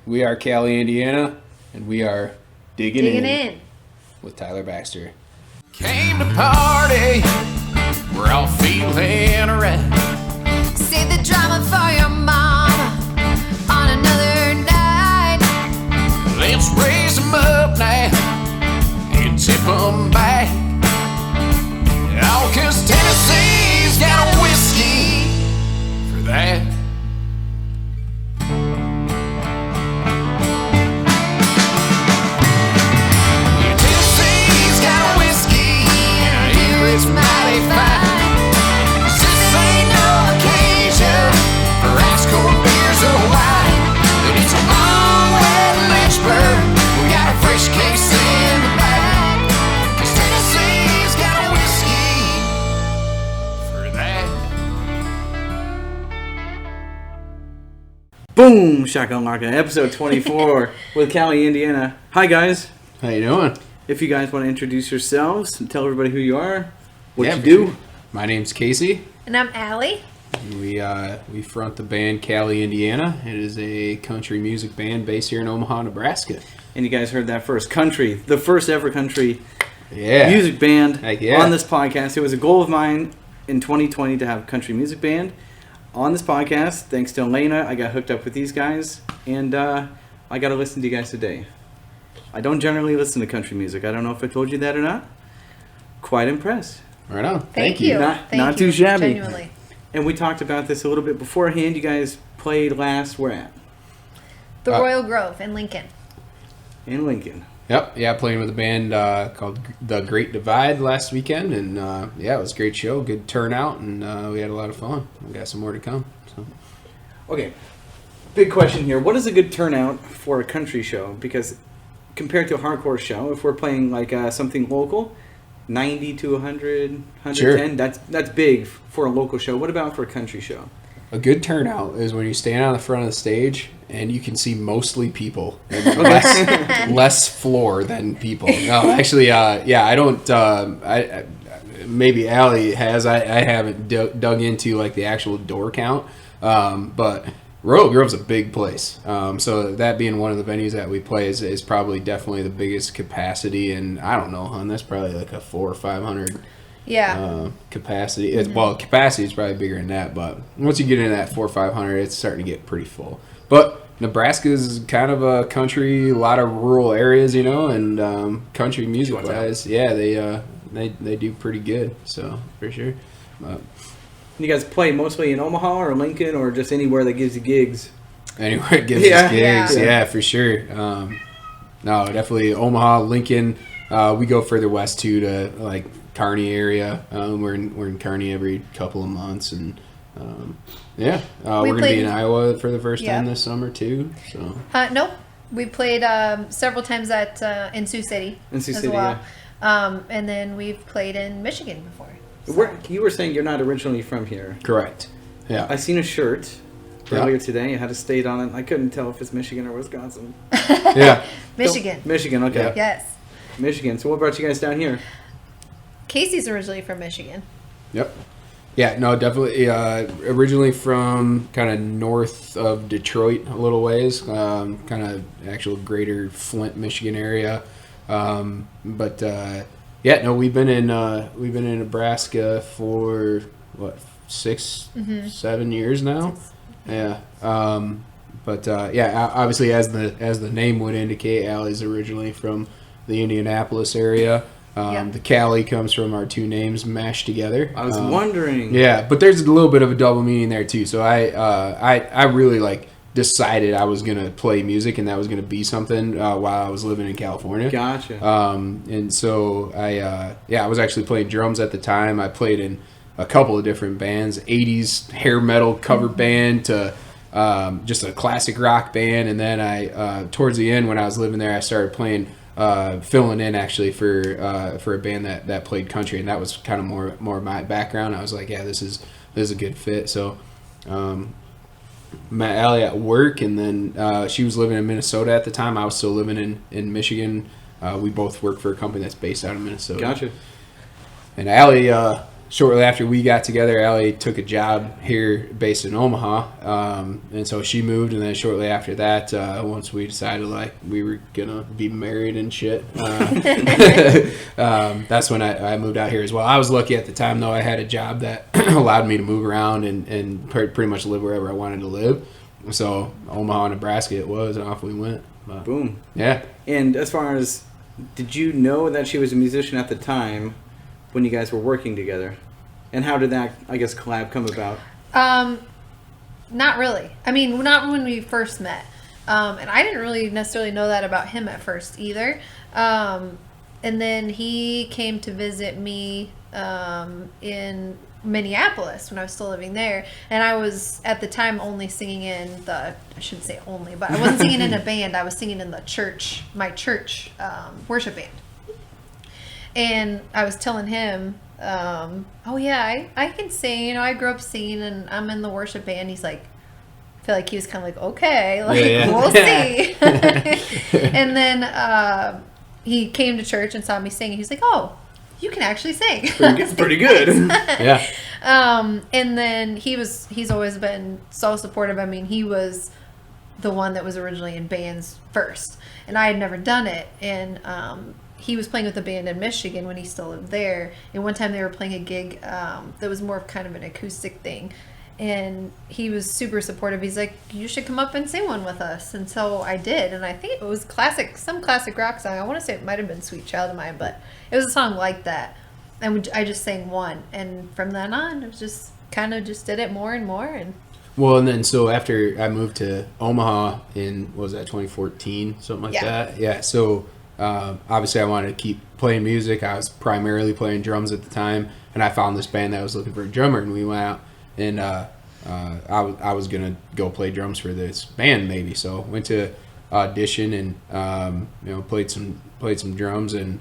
We are Cali, Indiana, and we are digging in with Tyler Baxter. Came to party, we're all feeling right. Save the drama for your mama on another night. Let's raise them up now and tip them back. All 'cause Tennessee's got a whiskey for that. Yeah, Tennessee's got a whiskey and I hear it's mighty fine. 'Cause this ain't no occasion for ice cold beers or wine. But it's a long wet Lynchburg. We got a fresh case in the back. 'Cause Tennessee's got a whiskey for that. Boom! Shotgun Locka, episode 24 with Cali, Indiana. Hi, guys. How you doing? If you guys want to introduce yourselves and tell everybody who you are, what you for do. sure. My name's Casey. And I'm Allie. We front the band Cali, Indiana. It is a country music band based here in Omaha, Nebraska. And you guys heard that first. Country, the first ever country Yeah. music band Heck yeah. on this podcast. It was a goal of mine in 2020 to have a country music band on this podcast. Thanks to Elena, I got hooked up with these guys, and I got to listen to you guys today. I don't generally listen to country music. I don't know if I told you that or not. Quite impressed. Right on. Thank you. Not Thank too you, shabby. Genuinely. And we talked about this a little bit beforehand. You guys played last where at? The Royal Grove in Lincoln. In Lincoln. Yep. Yeah, playing with a band called The Great Divide last weekend, and yeah, it was a great show, good turnout, and we had a lot of fun. We got some more to come. So. Okay, big question here. What is a good turnout for a country show? Because compared to a hardcore show, if we're playing like something local, 90 to 100, 110, Sure. that's big for a local show. What about for a country show? A good turnout is when you stand on the front of the stage and you can see mostly people and less floor than people. No, actually, yeah, I don't. I maybe Allie has. I haven't dug into like the actual door count, but Royal Grove's a big place. So that being one of the venues that we play is probably definitely the biggest capacity, and I don't know, hon, that's probably like a 400 or 500. Yeah. Capacity. Well, capacity is probably bigger than that, but once you get into that 400 or 500, it's starting to get pretty full. But Nebraska is kind of a country, a lot of rural areas, you know, and country music wise, yeah, they do pretty good. So for sure. You guys play mostly in Omaha or Lincoln or just anywhere that gives you gigs? Anywhere it gives us gigs, yeah, for sure. No, definitely Omaha, Lincoln. We go further west too to like Kearney area. We're in Kearney every couple of months, and yeah, we're gonna be in Iowa for the first time this summer too. So Nope. We played several times in Sioux City. In Sioux as City, well. And then we've played in Michigan before. You were saying you're not originally from here. correct. Yeah. I seen a shirt earlier today. It had a state on it. I couldn't tell if it's Michigan or Wisconsin. Yeah. Michigan. Michigan, okay. Yeah. Yes. Michigan. So what brought you guys down here? Casey's originally from Michigan. Yep. Yeah, no, definitely. Originally from kind of north of Detroit, a little ways, kind of actual greater Flint, Michigan area. But yeah, no, we've been in Nebraska for what 6-7 years now. Yeah. But yeah, obviously as the name would indicate, Allie's originally from the Indianapolis area. The Cali comes from our two names mashed together. I was wondering. Yeah, but there's a little bit of a double meaning there too. So I really like decided I was gonna play music and that was gonna be something while I was living in California. Gotcha. And so I was actually playing drums at the time. I played in a couple of different bands, 80s hair metal cover band to just a classic rock band, and then I towards the end when I was living there, I started playing. Filling in actually for a band that played country, and that was kind of more my background. I was like, yeah, this is a good fit. So met Allie at work, and then she was living in Minnesota at the time. I was still living in Michigan. We both work for a company that's based out of Minnesota. Gotcha. And Allie shortly after we got together, Allie took a job here based in Omaha, and so she moved. And then shortly after that, once we decided like we were gonna be married and shit, that's when I moved out here as well. I was lucky at the time though; I had a job that allowed me to move around and pretty much live wherever I wanted to live. So Omaha, Nebraska, it was, and off we went. But, Boom. yeah. And as far as, did you know that she was a musician at the time when you guys were working together? And how did that, I guess, collab come about? Not really. I mean, not when we first met. And I didn't really necessarily know that about him at first either. And then he came to visit me in Minneapolis when I was still living there. And I was, at the time, only singing in I shouldn't say only, but I wasn't singing in a band. I was singing in my church worship band. And I was telling him, oh yeah, I can sing. I grew up singing and I'm in the worship band. He's like, I feel like he was kind of like, okay, we'll see. And then he came to church and saw me sing. He's like, oh, you can actually sing. Pretty good. Yeah. And then he's always been so supportive. I mean, he was the one that was originally in bands first, and I had never done it. And he was playing with a band in Michigan when he still lived there. And one time they were playing a gig that was more of kind of an acoustic thing. And he was super supportive. He's like, you should come up and sing one with us. And so I did. And I think it was some classic rock song. I want to say it might have been Sweet Child of Mine, but it was a song like that. And I just sang one. And from then on, it was just kind of just did it more and more. And Well, and then so after I moved to Omaha in, what was that, 2014, something like that? Yeah, so obviously I wanted to keep playing music. I was primarily playing drums at the time, and I found this band that was looking for a drummer, and we went out, and I was going to go play drums for this band maybe. So went to audition and, played some drums, and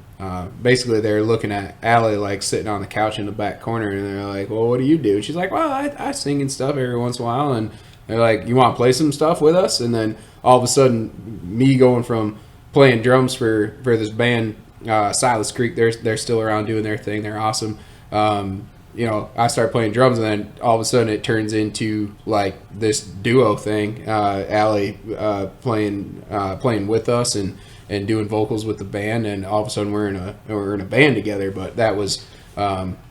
basically they're looking at Allie like sitting on the couch in the back corner, and they're like, well, what do you do? And she's like, well, I sing and stuff every once in a while. And they're like, you want to play some stuff with us? And then all of a sudden, me going from playing drums for this band, Silas Creek, they're still around doing their thing, they're awesome. I start playing drums, and then all of a sudden it turns into like this duo thing. Allie playing with us and doing vocals with the band, and all of a sudden we're in a band together. But that was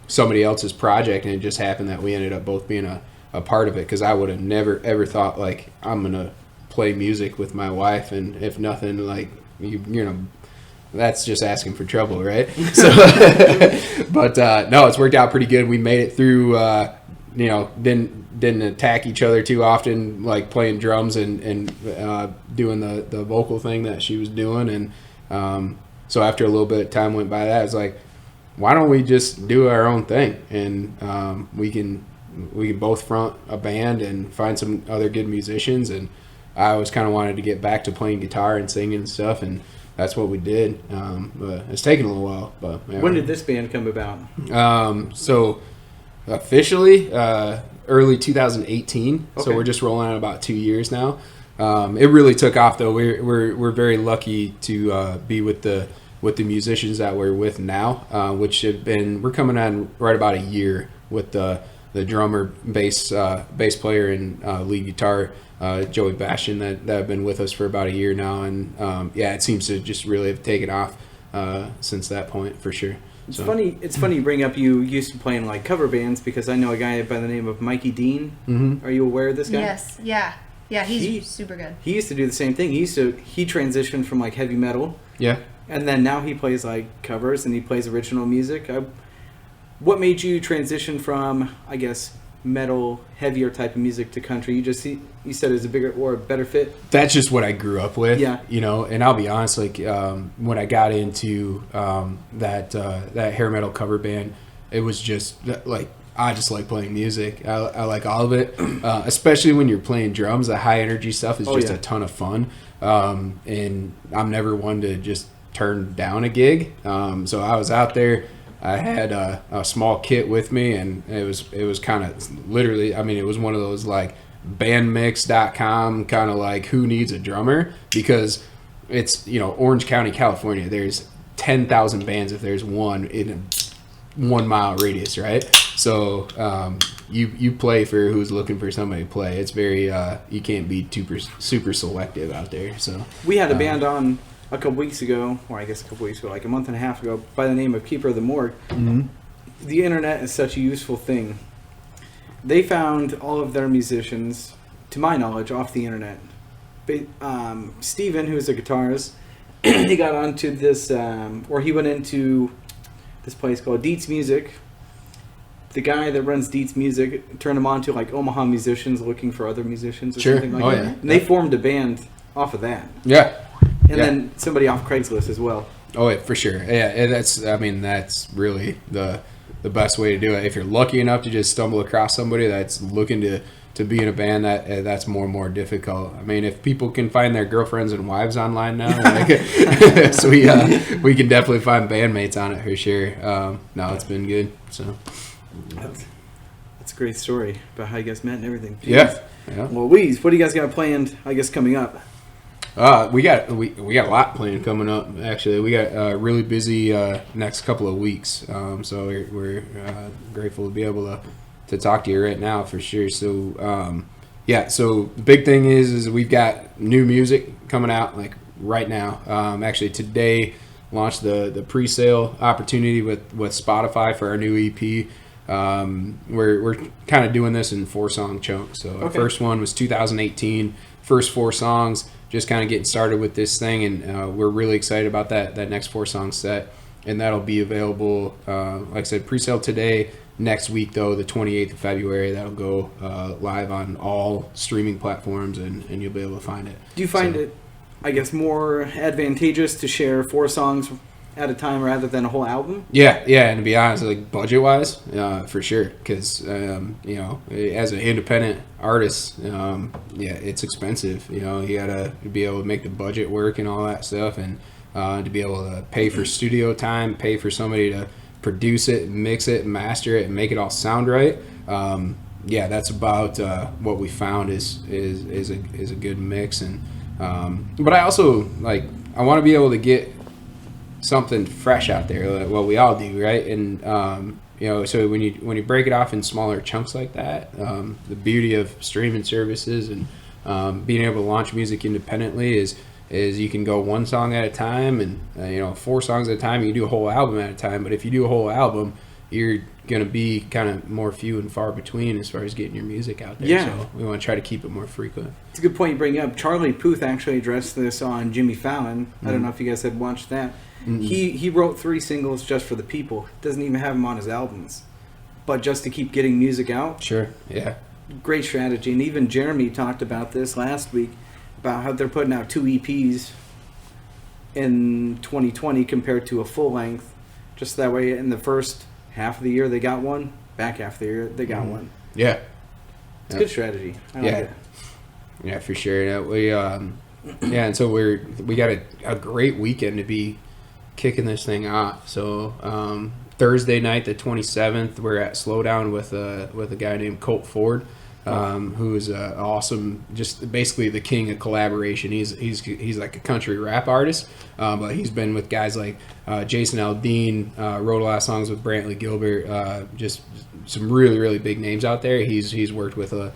somebody else's project, and it just happened that we ended up both being a part of it. Because I would have never ever thought like I'm gonna play music with my wife, and if nothing, like that's just asking for trouble, right? So, but no, it's worked out pretty good. We made it through. Didn't attack each other too often, like playing drums and doing the vocal thing that she was doing. And so after a little bit of time went by, that I was like, why don't we just do our own thing? And we can both front a band and find some other good musicians. And I always kind of wanted to get back to playing guitar and singing and stuff, and that's what we did. But it's taken a little while. But yeah. When did this band come about? So officially, early 2018. Okay. So we're just rolling on about 2 years now. It really took off though. We're very lucky to be with the musicians that we're with now, which we're coming on right about a year with the drummer, bass player, and lead guitar, Joey Bastion, that have been with us for about a year now. And it seems to just really have taken off since that point, for sure. It's funny. It's funny you bring up you used to play in like cover bands, because I know a guy by the name of Mikey Dean. Mm-hmm. Are you aware of this guy? yes, yeah, he's super good. He used to do the same thing. He transitioned from like heavy metal. Yeah. And then now he plays like covers and he plays original music. What made you transition from, I guess, metal, heavier type of music to country? You said it was a bigger or a better fit? That's just what I grew up with. Yeah. And I'll be honest, like when I got into that hair metal cover band, it was just like, I just like playing music. I like all of it, especially when you're playing drums. The high energy stuff is just a ton of fun. And I'm never one to just turn down a gig. So I was out there. I had a small kit with me, and it was kind of literally, I mean, it was one of those like bandmix.com kind of like who needs a drummer, because it's, Orange County, California. There's 10,000 bands if there's one in a 1 mile radius, right? So you play for who's looking for somebody to play. It's very you can't be super selective out there. So we had a band on a couple weeks ago, or I guess a couple weeks ago, like a month and a half ago, by the name of Keeper of the Morgue. Mm-hmm. The internet is such a useful thing. They found all of their musicians, to my knowledge, off the internet. Steven, who's a guitarist, he got onto this, or he went into this place called Dietz Music. The guy that runs Dietz Music turned him on to like Omaha musicians looking for other musicians or something like that. Yeah. And they formed a band off of that. Yeah. And then somebody off Craigslist as well. Oh, yeah, for sure. Yeah, and that's really the best way to do it. If you're lucky enough to just stumble across somebody that's looking to be in a band, that's more and more difficult. I mean, if people can find their girlfriends and wives online now, so we can definitely find bandmates on it for sure. No, it's been good. So that's a great story about how you guys met and everything. Yeah. Well, Weeze, what do you guys got planned, I guess, coming up? We got a lot planned coming up. Actually, we got really busy next couple of weeks. So we're grateful to be able to talk to you right now for sure. So so the big thing is we've got new music coming out like right now. Actually today launched the pre-sale opportunity with Spotify for our new EP. We're kind of doing this in 4-song chunks. So our first one was 2018, first 4 songs. Just kind of getting started with this thing, and we're really excited about that next 4-song set, and that'll be available, like I said, pre-sale today. Next week, though, the 28th of February, that'll go live on all streaming platforms, and you'll be able to find it. Do you find it, I guess, more advantageous to share 4 songs at a time rather than a whole album? Yeah, and to be honest, like budget-wise, for sure, because as an independent artist, it's expensive. You gotta be able to make the budget work and all that stuff, and to be able to pay for studio time, pay for somebody to produce it, mix it, master it, and make it all sound right. That's about what we found is a good mix, and but I also I want to be able to get something fresh out there, like what we all do, right? And so when you break it off in smaller chunks like that, the beauty of streaming services and being able to launch music independently is you can go 1 song at a time, and 4 songs at a time. You can do a whole album at a time, but if you do a whole album, you're gonna be kind of more few and far between as far as getting your music out there. Yeah. So we want to try to keep it more frequent. It's a good point you bring up. Charlie Puth actually addressed this on Jimmy Fallon. I don't know if you guys had watched that. Mm-hmm. He wrote 3 singles just for the people. Doesn't even have them on his albums, but just to keep getting music out. Sure. Yeah. Great strategy. And even Jeremy talked about this last week about how they're putting out 2 EPs in 2020 compared to a full length. Just that way, in the first half of the year they got one, back half of the year they got one. Yeah. It's a good strategy. I like it. Yeah, for sure. We and so we got a great weekend to be kicking this thing off. So Thursday night, the 27th, we're at Slowdown with a guy named Colt Ford, who is awesome, just basically the king of collaboration. He's like a country rap artist, but he's been with guys like Jason Aldean, wrote a lot of songs with Brantley Gilbert, just some really, really big names out there. He's worked with a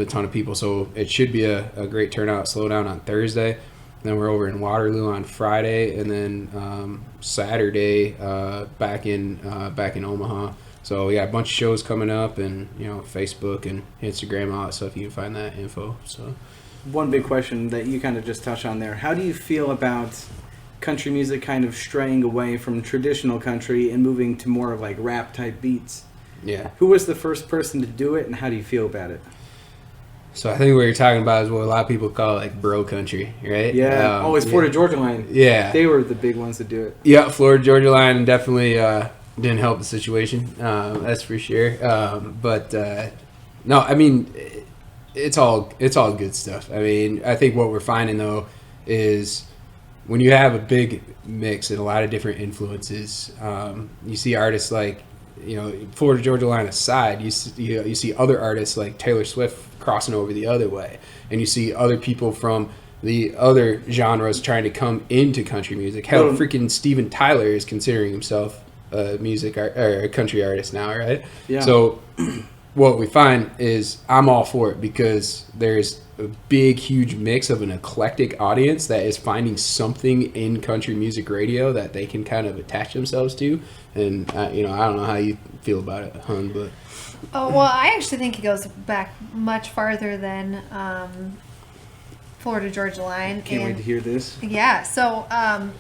ton of people, so it should be a great turnout. Slowdown on Thursday. Then we're over in Waterloo on Friday, and then Saturday back in Omaha. So we got a bunch of shows coming up, and Facebook and Instagram, all that stuff. You can find that info. So one big question that you kind of just touched on there: how do you feel about country music kind of straying away from traditional country and moving to more of like rap type beats? Yeah. Who was the first person to do it, and how do you feel about it? So I think what you're talking about is what a lot of people call like bro country, right? Yeah. It's Florida Georgia Line. Yeah. They were the big ones to do it. Yeah, Florida Georgia Line definitely didn't help the situation. That's for sure. But no, I mean, it's all good stuff. I mean, I think what we're finding though is when you have a big mix and a lot of different influences, you see artists like, Florida Georgia Line aside, you see other artists like Taylor Swift crossing over the other way, and you see other people from the other genres trying to come into country music. Hell, freaking Steven Tyler is considering himself a country artist now, right? Yeah. So what we find is I'm all for it because there's a big, huge mix of an eclectic audience that is finding something in country music radio that they can kind of attach themselves to. And I don't know how you feel about it, Hun, but Oh, well, I actually think it goes back much farther than Florida Georgia Line. Can't wait to hear this. Yeah, so a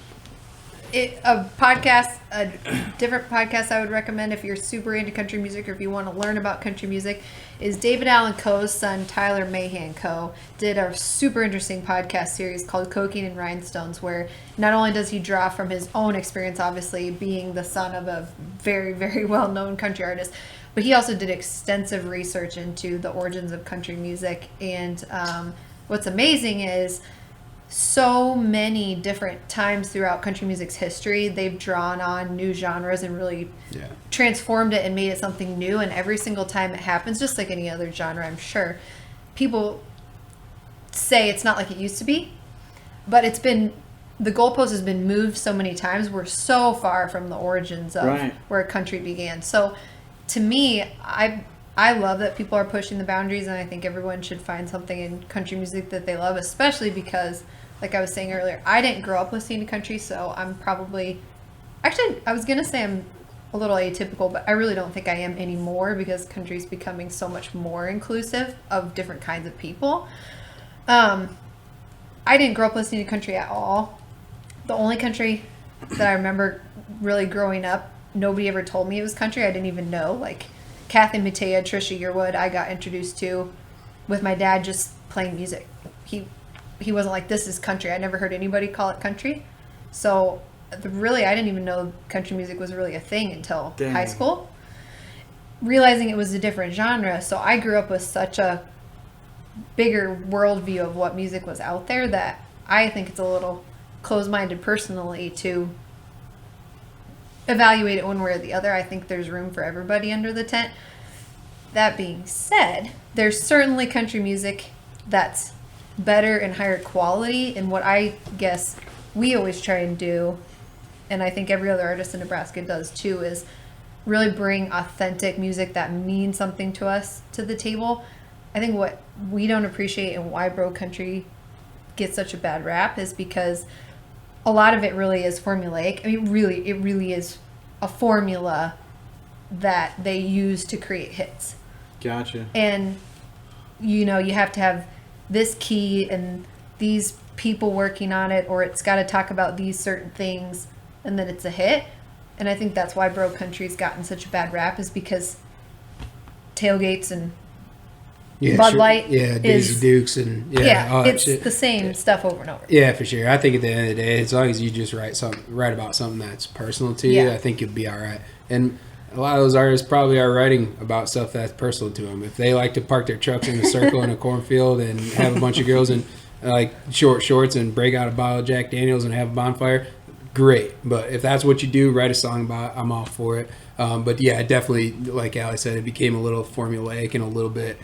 different podcast I would recommend if you're super into country music or if you want to learn about country music is David Allan Coe's son, Tyler Mahan Coe, did a super interesting podcast series called Cocaine and Rhinestones, where not only does he draw from his own experience, obviously being the son of a very, very well-known country artist, but he also did extensive research into the origins of country music. And what's amazing is so many different times throughout country music's history, they've drawn on new genres and really transformed it and made it something new. And every single time it happens, just like any other genre, I'm sure, people say it's not like it used to be, but the goalpost has been moved so many times. We're so far from the origins of where country began. So to me, I love that people are pushing the boundaries, and I think everyone should find something in country music that they love, especially because, like I was saying earlier, I didn't grow up listening to country, so I'm probably... Actually, I was going to say I'm a little atypical, but I really don't think I am anymore because country's becoming so much more inclusive of different kinds of people. I didn't grow up listening to country at all. The only country that I remember really growing up, nobody ever told me it was country. I didn't even know, like... Kathy Mattea, Trisha Yearwood, I got introduced to with my dad just playing music. He wasn't like, this is country. I never heard anybody call it country. So really, I didn't even know country music was really a thing until high school. Realizing it was a different genre. So I grew up with such a bigger worldview of what music was out there that I think it's a little closed-minded personally to evaluate it one way or the other. I think there's room for everybody under the tent. That being said, there's certainly country music that's better and higher quality, and what I guess we always try and do, and I think every other artist in Nebraska does too, is really bring authentic music that means something to us to the table. I think what we don't appreciate and why bro country gets such a bad rap is because a lot of it really is formulaic. I mean, it really is a formula that they use to create hits. Gotcha. And, you have to have this key and these people working on it, or it's got to talk about these certain things, and then it's a hit. And I think that's why bro country's gotten such a bad rap, is because tailgates and Bud Light Daisy Dukes and all that it's shit. the same stuff over and over. Yeah, for sure. I think at the end of the day, as long as you just write about something that's personal to you, I think you'll be all right. And a lot of those artists probably are writing about stuff that's personal to them. If they like to park their trucks in a circle in a cornfield and have a bunch of girls in like short shorts and break out a bottle of Jack Daniels and have a bonfire, great. But if that's what you do, write a song about it, I'm all for it. But yeah, definitely, like Ali said, it became a little formulaic and a little bit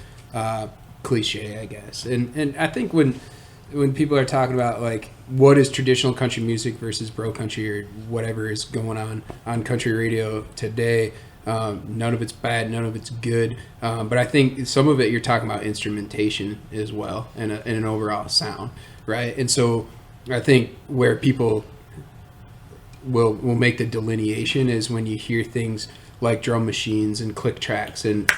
cliche, I guess. And I think when people are talking about like what is traditional country music versus bro country or whatever is going on country radio today, none of it's bad, none of it's good, but I think some of it you're talking about instrumentation as well and an overall sound, right? And so I think where people will make the delineation is when you hear things like drum machines and click tracks and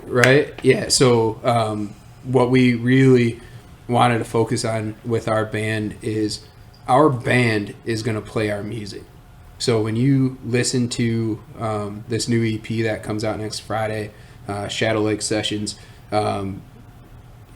right? Yeah. So what we really wanted to focus on with our band is going to play our music. So when you listen to this new EP that comes out next Friday, Shadow Lake Sessions,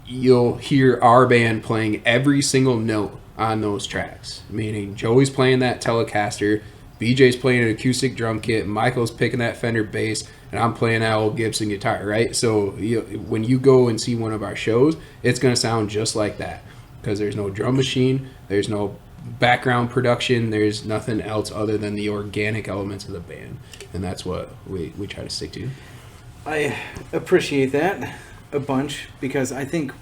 you'll hear our band playing every single note on those tracks. Meaning Joey's playing that Telecaster, BJ's playing an acoustic drum kit, Michael's picking that Fender bass, and I'm playing that old Gibson guitar, right? So when you go and see one of our shows, it's going to sound just like that because there's no drum machine, there's no background production, there's nothing else other than the organic elements of the band, and that's what we try to stick to. I appreciate that a bunch because I think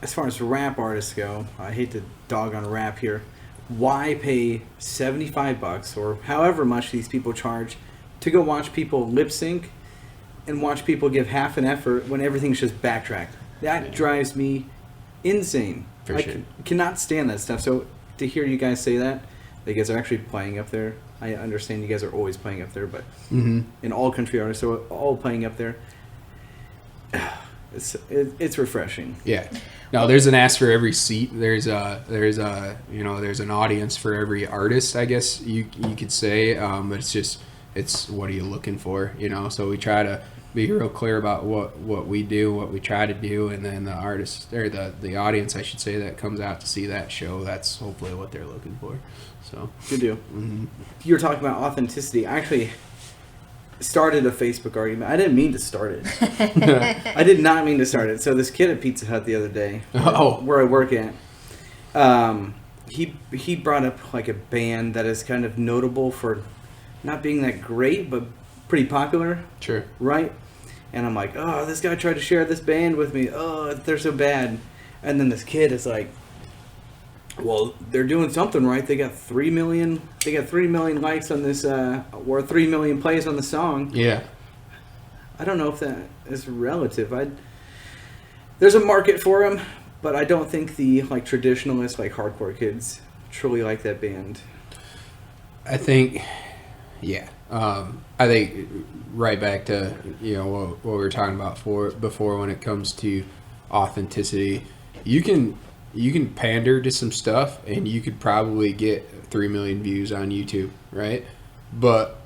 as far as rap artists go, I hate to dog on rap here, why pay $75 or however much these people charge to go watch people lip sync and watch people give half an effort when everything's just backtracked? That drives me insane. For sure. Cannot stand that stuff. So to hear you guys say that you guys are actually playing up there. I understand you guys are always playing up there, but in all country artists are all playing up there. It's refreshing. Yeah. No, there's an ask for every seat. There's there's an audience for every artist, I guess you could say. But it's what are you looking for, So we try to be real clear about what we do, what we try to do, and then the artist or the audience, I should say, that comes out to see that show, that's hopefully what they're looking for. So good deal. You were talking about authenticity. I actually started a Facebook argument. I didn't mean to start it. I did not mean to start it. So this kid at Pizza Hut the other day, where I work at, he brought up like a band that is kind of notable for not being that great, but pretty popular. Sure. Right? And I'm like, oh, this guy tried to share this band with me. Oh, they're so bad. And then this kid is like, well, they're doing something right. They got 3 million. They got 3 million likes on this, or 3 million plays on the song. Yeah. I don't know if that is relative. There's a market for them, but I don't think the traditionalist, hardcore kids truly like that band. I think, yeah. I think right back to what we were talking about before when it comes to authenticity, you can pander to some stuff and you could probably get 3 million views on YouTube, right? But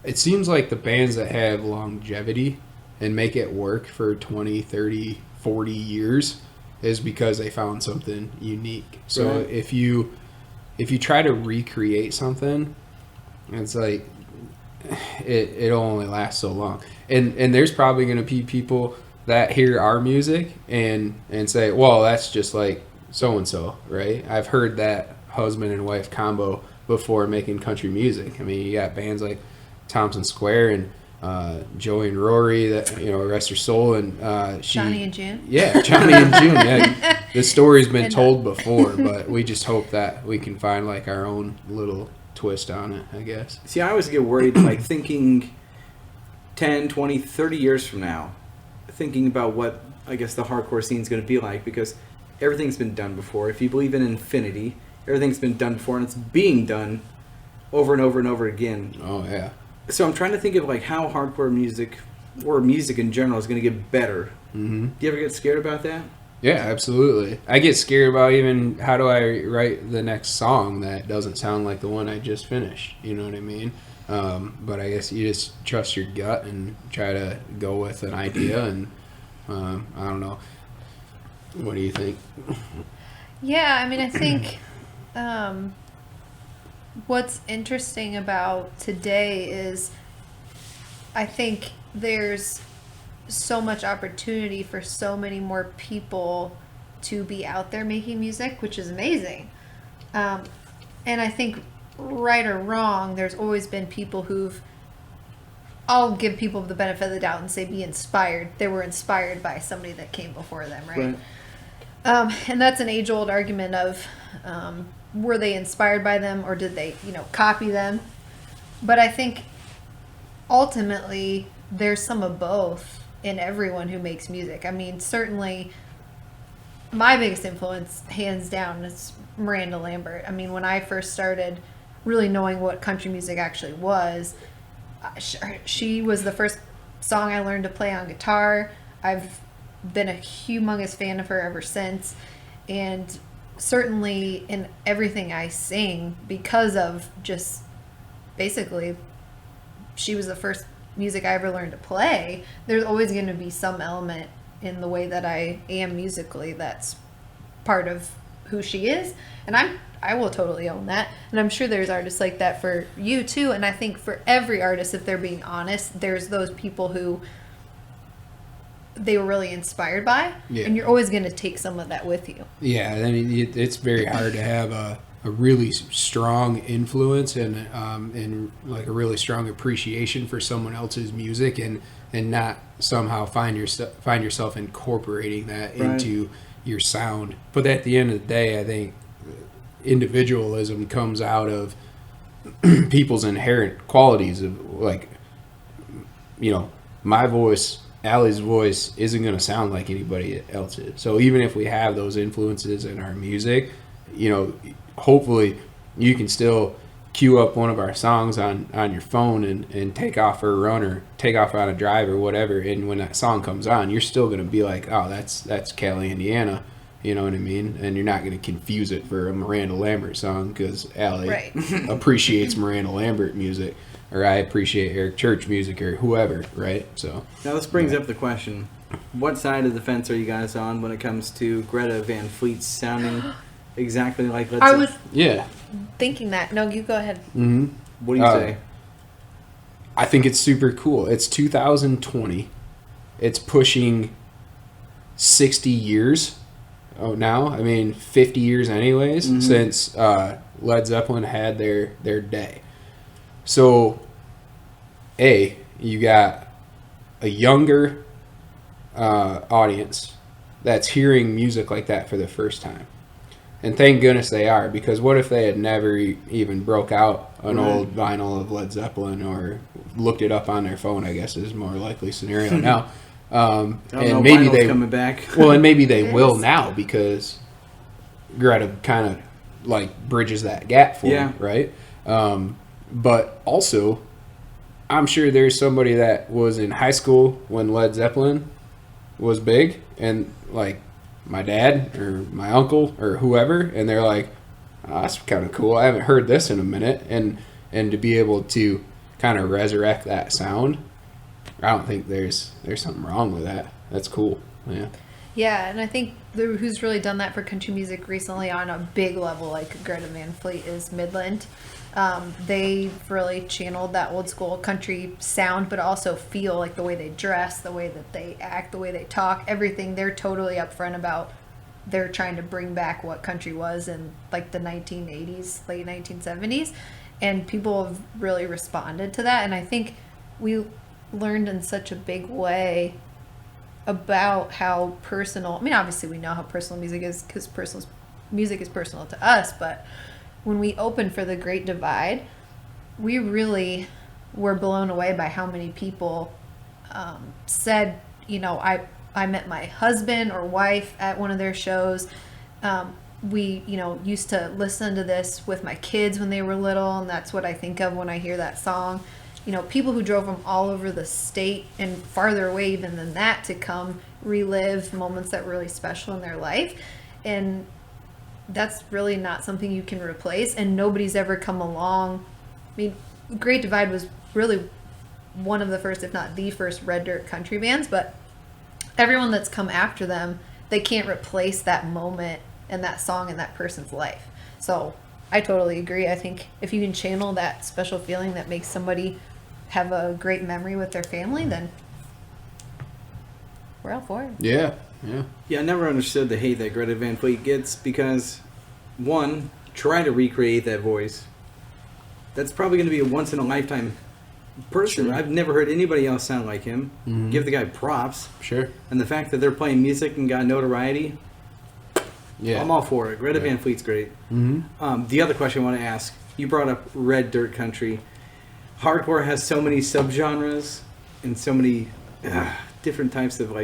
it seems like the bands that have longevity and make it work for 20, 30, 40 years is because they found something unique. So right. if you try to recreate something, it's like it'll only last so long. And there's probably going to be people that hear our music and say, well, that's just like so-and-so, right? I've heard that husband and wife combo before making country music. I mean, you got bands like Thompson Square and Joey and Rory, that rest her soul, and Johnny and June. Yeah, Johnny and June. Yeah, the story's been told before, but we just hope that we can find our own little twist on it, I guess. See, I always get worried, thinking 10, 20, 30 years from now, thinking about what I guess the hardcore scene is going to be like, because everything's been done before. If you believe in infinity, everything's been done before, and it's being done over and over and over again. Oh, yeah. So I'm trying to think of how hardcore music, or music in general, is going to get better. Mm-hmm. Do you ever get scared about that? Yeah, absolutely. I get scared about even how do I write the next song that doesn't sound like the one I just finished. You know what I mean? But I guess you just trust your gut and try to go with an idea, and I don't know. What do you think? Yeah, I mean, I think what's interesting about today is I think there's so much opportunity for so many more people to be out there making music, which is amazing. And I think, right or wrong, there's always been people I'll give people the benefit of the doubt and say be inspired. They were inspired by somebody that came before them, right? And that's an age-old argument of were they inspired by them or did they, copy them? But I think ultimately there's some of both in everyone who makes music. I mean, certainly my biggest influence, hands down, is Miranda Lambert. I mean, when I first started really knowing what country music actually was, she was the first song I learned to play on guitar. I've been a humongous fan of her ever since, and certainly in everything I sing, because of just basically she was the first music I ever learned to play. There's always going to be some element in the way that I am musically that's part of who she is, and I will totally own that, and I'm sure there's artists like that for you too. And I think for every artist, if they're being honest, there's those people who they were really inspired by, and you're always going to take some of that with you. Yeah, I mean, it's very hard to have a really strong influence and like a really strong appreciation for someone else's music and not somehow find yourself incorporating that into your sound. But at the end of the day, I think individualism comes out of people's inherent qualities of, like, you know, my voice, Allie's voice isn't going to sound like anybody else's. So even if we have those influences in our music, you know, hopefully you can still cue up one of our songs on your phone and take off for a run or take off on a drive or whatever. And when that song comes on, you're still going to be like, oh, that's Cali, Indiana. You know what I mean? And you're not going to confuse it for a Miranda Lambert song because Allie Right. appreciates Miranda Lambert music, or I appreciate Eric Church music, or whoever, right? So Now this brings up the question: what side of the fence are you guys on when it comes to Greta Van Fleet sounding exactly like Led I Zeppelin? was yeah. thinking that. No, you go ahead. Mm-hmm. What do you say? I think it's super cool. It's 2020. It's pushing 60 years. Oh, now? I mean, 50 years anyways, since Led Zeppelin had their day. So, you got a younger audience that's hearing music like that for the first time. And thank goodness they are, because what if they had never even broke out an old vinyl of Led Zeppelin or looked it up on their phone, I guess is more likely scenario now. And maybe they coming back. well, and maybe they will now because Greta kind of like bridges that gap for them, right? But also, I'm sure there's somebody that was in high school when Led Zeppelin was big, and like my dad or my uncle or whoever, and they're like, oh, that's kind of cool. I haven't heard this in a minute, and to be able to kind of resurrect that sound, I don't think there's something wrong with that. That's cool. Yeah. Yeah, and I think who's really done that for country music recently on a big level, like Greta Van Fleet, is Midland. They've really channeled that old school country sound, but also feel, like the way they dress, the way that they act, the way they talk, everything. They're totally upfront about they're trying to bring back what country was in like the 1980s, late 1970s, and people have really responded to that. And I think we learned in such a big way about how personal, I mean, obviously we know how personal music is because music is personal to us, but when we opened for the Great Divide, we really were blown away by how many people said, you know, I met my husband or wife at one of their shows. We, you know, used to listen to this with my kids when they were little, and that's what I think of when I hear that song. You know, people who drove from all over the state and farther away even than that to come relive moments that were really special in their life. And that's really not something you can replace, and nobody's ever come along. I mean, Great Divide was really one of the first, if not the first, red dirt country bands, but everyone that's come after them, they can't replace that moment and that song in that person's life. So I totally agree. I think if you can channel that special feeling that makes somebody have a great memory with their family, then we're all for it. Yeah. Yeah, I never understood the hate that Greta Van Fleet gets because, one, try to recreate that voice. That's probably going to be a once-in-a-lifetime person. Sure. I've never heard anybody else sound like him. Mhm. Give the guy props. Sure. And the fact that they're playing music and got notoriety, Yeah. I'm all for it. Greta Van Fleet's great. Mm-hmm. The other question I want to ask, you brought up red dirt country. Hardcore has so many subgenres and so many different types of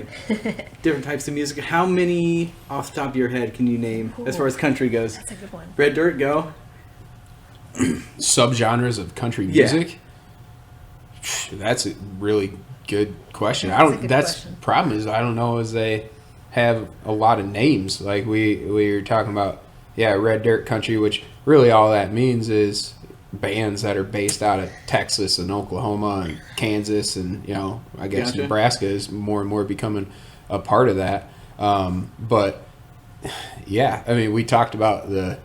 different types of music. How many off the top of your head can you name as far as country goes? That's a good one. Red dirt, go. Subgenres of country Yeah. music. That's a really good question. That's a I don't. good That's question. problem is I don't know as they have a lot of names. Like we were talking about, red dirt country, which really all that means is bands that are based out of Texas and Oklahoma and Kansas and I guess Gotcha. Nebraska is more and more becoming a part of that. But yeah, I mean we talked about the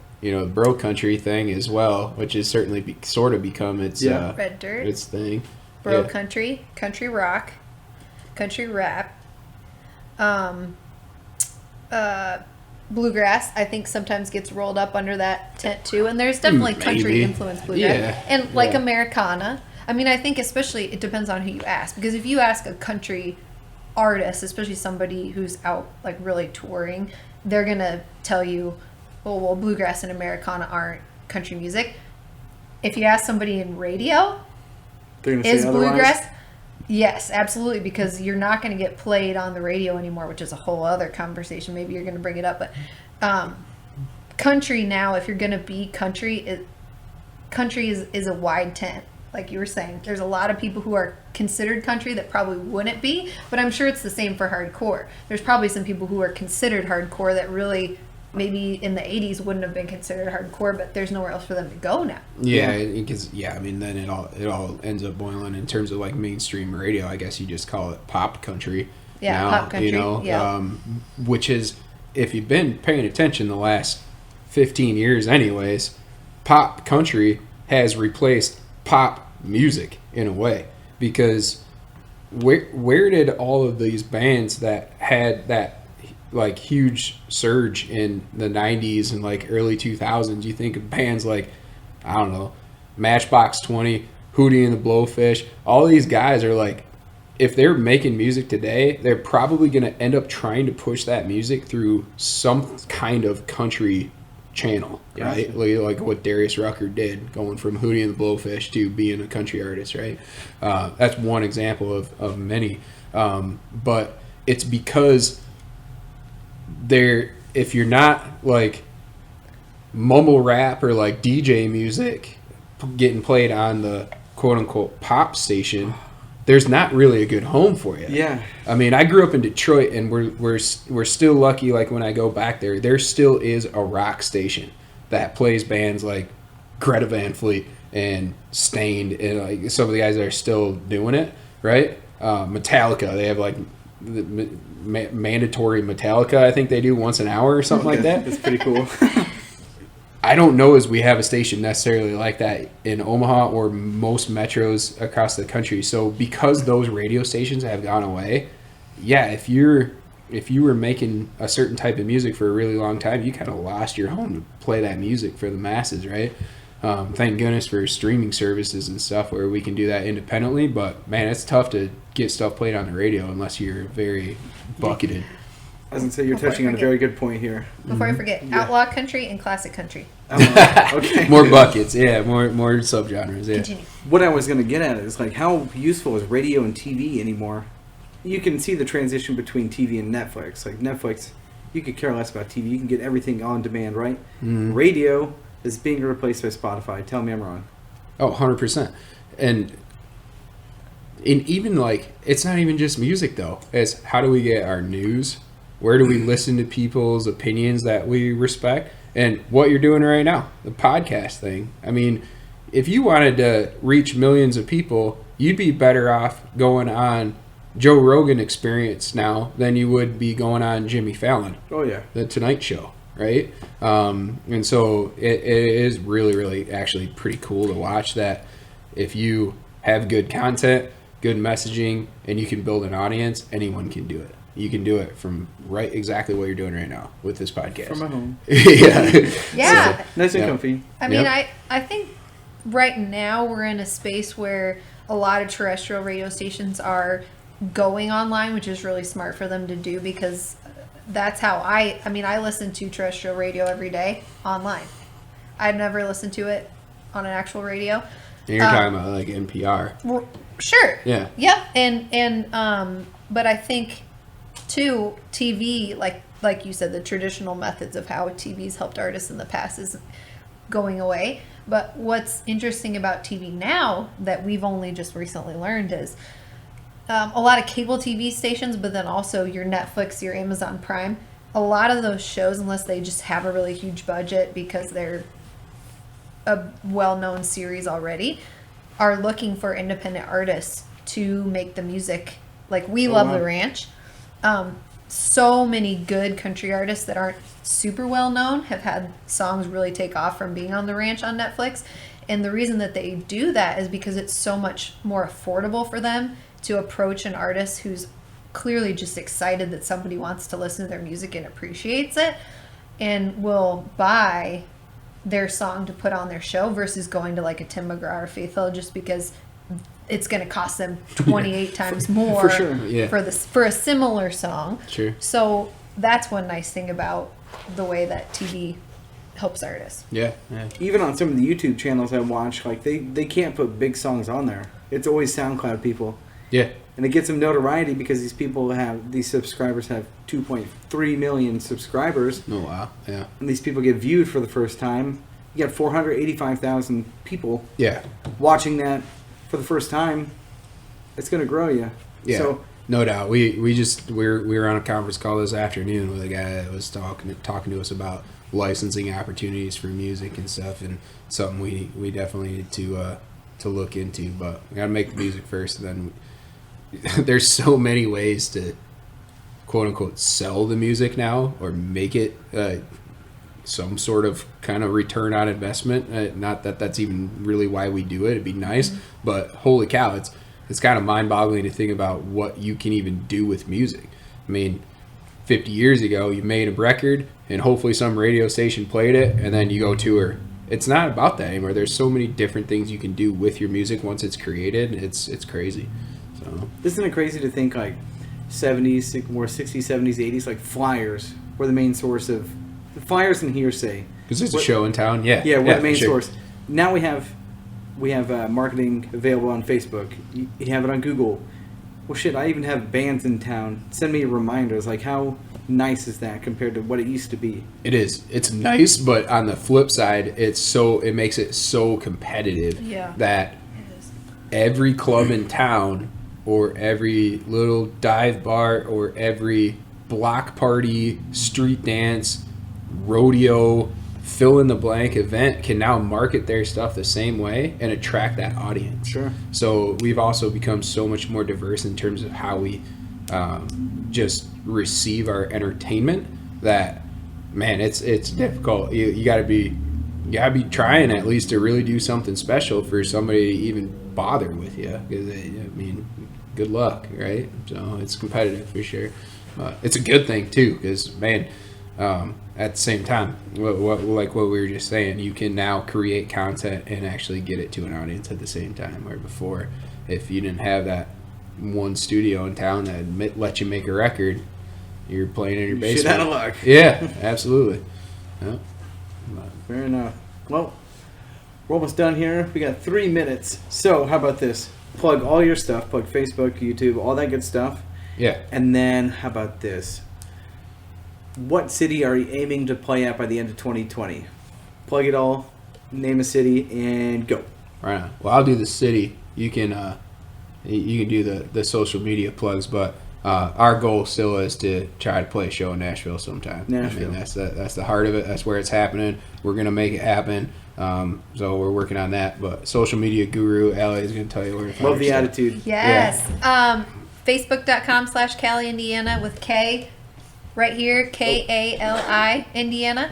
bro country thing as well, which has certainly sort of become its Red dirt, its thing. bro Yeah. country, country rock, country rap, bluegrass. I think sometimes gets rolled up under that tent too, and there's definitely country Maybe. influence bluegrass, Yeah. and like Yeah. Americana. I mean, I think especially it depends on who you ask, because if you ask a country artist, especially somebody who's out like really touring, they're gonna tell you, oh, well, bluegrass and Americana aren't country music. If you ask somebody in radio, They're gonna is say otherwise? bluegrass? Yes, absolutely, because you're not going to get played on the radio anymore, which is a whole other conversation. Maybe you're going to bring it up, but country now, if you're going to be country, country is a wide tent. Like you were saying, there's a lot of people who are considered country that probably wouldn't be, but I'm sure it's the same for hardcore. There's probably some people who are considered hardcore that really maybe in the 80s wouldn't have been considered hardcore, but there's nowhere else for them to go now. Yeah, because I mean, then it all ends up boiling in terms of like mainstream radio. I guess you just call it pop country. Yeah, now, pop country. You know, yeah. Which is, if you've been paying attention the last 15 years, anyways, pop country has replaced pop music in a way, because where did all of these bands that had that like huge surge in the 90s and like early 2000s, you think of bands like, I don't know, Matchbox 20, Hootie and the Blowfish, all these guys are like, if they're making music today, they're probably going to end up trying to push that music through some kind of country channel, right? Like what Darius Rucker did, going from Hootie and the Blowfish to being a country artist, right? That's one example of many. But it's because if you're not like mumble rap or like DJ music getting played on the quote unquote pop station, there's not really a good home for you. Yeah. I mean, I grew up in Detroit, and we're still lucky. Like when I go back there still is a rock station that plays bands like Greta Van Fleet and Stained, and like some of the guys that are still doing it, right? Metallica, they have like the mandatory Metallica. I think they do once an hour or something like that. That's pretty cool. I don't know as we have a station necessarily like that in Omaha or most metros across the country. So because those radio stations have gone away, yeah, if you were making a certain type of music for a really long time, you kind of lost your home to play that music for the masses, right? Thank goodness for streaming services and stuff where we can do that independently. But man, it's tough to get stuff played on the radio unless you're very bucketed. I was going to say, you're touching on a very good point here. Before I forget, outlaw country and classic country. Okay. More buckets, yeah, more subgenres, yeah. Continue. What I was going to get at is like, how useful is radio and TV anymore? You can see the transition between TV and Netflix. Like Netflix, you could care less about TV. You can get everything on demand, right? Mm. Radio is being replaced by Spotify. Tell me I'm wrong. Oh, 100%. And even like, it's not even just music though. It's how do we get our news? Where do we listen to people's opinions that we respect? And what you're doing right now, the podcast thing. I mean, if you wanted to reach millions of people, you'd be better off going on Joe Rogan Experience now than you would be going on Jimmy Fallon. Oh, yeah. The Tonight Show, right? And so it is really, really actually pretty cool to watch that. If you have good content, good messaging, and you can build an audience, anyone can do it. You can do it from exactly what you're doing right now with this podcast. From my home. Yeah. Yeah. So, nice and Yeah. comfy. I mean, Yep. I think right now we're in a space where a lot of terrestrial radio stations are going online, which is really smart for them to do, because that's how I listen to terrestrial radio every day online. I'd never listened to it on an actual radio. And you're talking about like NPR. Well, sure. Yeah. Yep. And but I think too, TV, like you said, the traditional methods of how TV's helped artists in the past is going away. But what's interesting about TV now that we've only just recently learned is a lot of cable TV stations, but then also your Netflix, your Amazon Prime, a lot of those shows, unless they just have a really huge budget because they're a well-known series already, are looking for independent artists to make the music. Like, we love The Ranch. So many good country artists that aren't super well known have had songs really take off from being on The Ranch on Netflix. And the reason that they do that is because it's so much more affordable for them to approach an artist who's clearly just excited that somebody wants to listen to their music and appreciates it, and will buy their song to put on their show versus going to like a Tim McGraw or Faith Hill just because it's going to cost them 28 times more For sure. Yeah. for a similar song. Sure. So that's one nice thing about the way that TV helps artists. Yeah. Even on some of the YouTube channels I watch, like they can't put big songs on there. It's always SoundCloud people. Yeah. And it gets them notoriety because these subscribers have 2.3 million subscribers. Oh, wow. Yeah. And these people get viewed for the first time. You got 485,000 people Yeah. watching that for the first time. It's going to grow you. Yeah. So, no doubt. We were on a conference call this afternoon with a guy that was talking to us about licensing opportunities for music and stuff, and something we definitely need to look into. But we gotta make the music first, and then there's so many ways to quote unquote sell the music now or make it some sort of kind of return on investment. Not that that's even really why we do it. It'd be nice, but holy cow, it's kind of mind-boggling to think about what you can even do with music. I mean, 50 years ago, you made a record, and hopefully some radio station played it, and then you go tour. It's not about that anymore. There's so many different things you can do with your music once it's created. It's crazy. So isn't it crazy to think like 70s, more 60s, 70s, 80s, like flyers were the main source of the flyers and hearsay. because there's a show in town. Yeah. Yeah, we're the main sure. source. Now we have marketing available on Facebook. You have it on Google. Well, shit, I even have bands in town send me reminders. Like, how nice is that compared to what it used to be? It is. It's nice, but on the flip side, it makes it so competitive that every club in town or every little dive bar or every block party, street dance, rodeo, fill in the blank event can now market their stuff the same way and attract that audience. Sure. So we've also become so much more diverse in terms of how we just receive our entertainment that, man, it's difficult. You gotta be trying at least to really do something special for somebody to even bother with you. Because I mean, good luck, right? So it's competitive for sure. It's a good thing too, because man, at the same time, like what we were just saying, you can now create content and actually get it to an audience at the same time. Where before, if you didn't have that one studio in town that let you make a record, you're playing in your basement. Shit out of luck. Yeah, absolutely. Yeah. Fair enough. Well, we're almost done here. We got 3 minutes. So how about this? Plug all your stuff. Plug Facebook, YouTube, all that good stuff. Yeah. And then how about this? What city are you aiming to play at by the end of 2020? Plug it all, name a city, and go. Right on. Well, I'll do the city. You can do the social media plugs, but our goal still is to try to play a show in Nashville sometime. Nashville. I mean, that's the heart of it. That's where it's happening. We're gonna make it happen. So we're working on that. But social media guru Allie is gonna tell you where to find Love the your stuff. attitude. Yes. Facebook.com/Cali, Indiana with K right here, KALI, Indiana.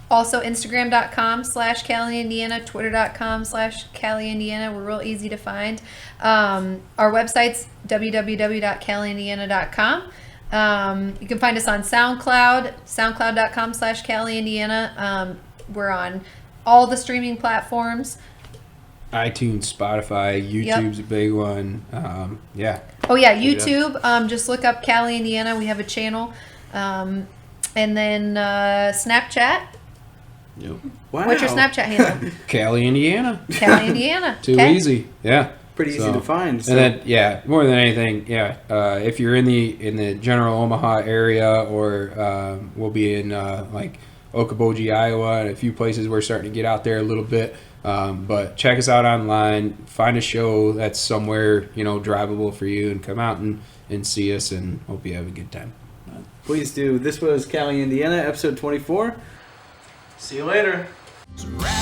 Also Instagram.com/Cali, Indiana, Twitter.com/Cali, Indiana. We're real easy to find. Our website's www.caliindiana.com. You can find us on SoundCloud, soundcloud.com/Cali, Indiana. We're on all the streaming platforms. iTunes, Spotify, YouTube's a big one. Yeah. Oh yeah, YouTube. Just look up Cali, Indiana. We have a channel. And then Snapchat. Yep. Wow. What's your Snapchat handle? Cali, Indiana. Cali, Indiana. Too Okay. easy. Yeah. Pretty easy to find. So. And then, yeah, more than anything, if you're in the general Omaha area, or we'll be in like Okoboji, Iowa, and a few places we're starting to get out there a little bit. But check us out online. Find a show that's somewhere drivable for you, and come out and see us. And hope you have a good time. Please do. This was Cali, Indiana, episode 24. See you later. Right